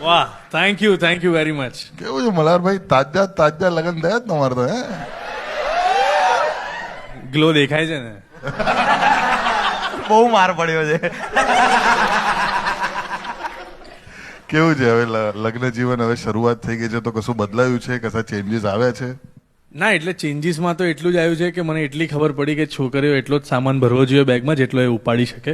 વાહ, thank you very much. કેવું છે મલ્હારભાઈ, તાજા તાજા લગન થયા જ તમારે તો? હે, ગ્લો દેખાય છે ને? બહુ માર પડ્યો છે. કેવું છે હવે લગ્ન જીવન? હવે શરૂઆત થઈ ગઈ છે તો કશું બદલાયું છે? કશા ચેન્જીસ આવ્યા છે? ના, એટલે ચેન્જીસમાં તો એટલું જ આવ્યું છે કે મને એટલી ખબર પડી કે છોકરીઓ એટલો જ સામાન ભરવો જોઈએ બેગમાં જેટલો એ ઉપાડી શકે.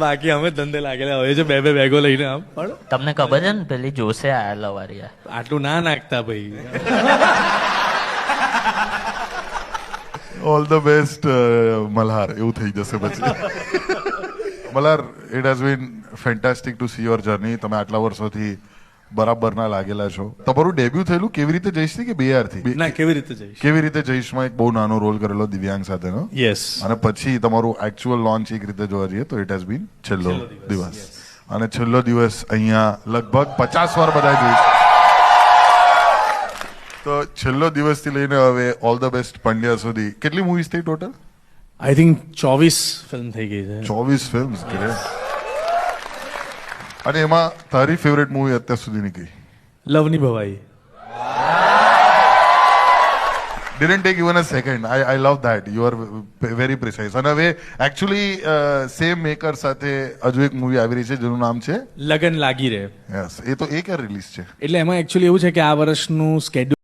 બાકી અમે ધંધે લાગેલા હોય છે, બે બેગો લઈને આમ. પણ તમને ખબર છે ને પેલી જોશે આયા લવારિયા? આટલું ના નાખતા ભાઈ. ઓલ ધ બેસ્ટ મલ્હાર, એવું થઈ જશે પછી. Malhar, it has been fantastic to see your journey. તમે આટલા વર્ષોથી બરાબરના લાગેલા છો. તમારું ડેબ્યુ થયેલું કેવી રીતે જઈશથી કે BR થી? ના, કેવી રીતે જઈશ? કેવી રીતે જઈશમાં એક બહુ નાનો રોલ કરેલો દિવ્યાંગ સાથેનો, યસ. અને પછી તમારું એકચ્યુઅલ લોન્ચ એક રીતે જોવા જઈએ તો ઇટ હેઝ બીન છેલ્લો દિવસ. અને છેલ્લો દિવસ અહીંયા લગભગ 50 વાર બધા જોઈશ. તો છેલ્લો દિવસથી લઈને હવે ઓલ ધ બેસ્ટ પંડ્યા સુધી કેટલી મૂવીઝ થઈ ટોટલ? આઈ થિંક 24 ફિલ્મ થઈ ગઈ છે. 24 ફિલ્મ્સ. અને એમાં તારી ફેવરેટ મૂવી અત્યાર સુધીની કઈ? લવની ભવાઈ. Didn't take even a second. I love that. You are very precise. અને હવે એકચ્યુઅલી સેમ મેકર સાથે હજુ એક મૂવી આવી રહી છે જેનું નામ છે લગન લાગી રહે. યસ. એ તો એ ક્યારે રિલીઝ છે? એટલે એમાં એકચ્યુઅલી એવું છે કે આ વર્ષનું સ્કેડ્યુલ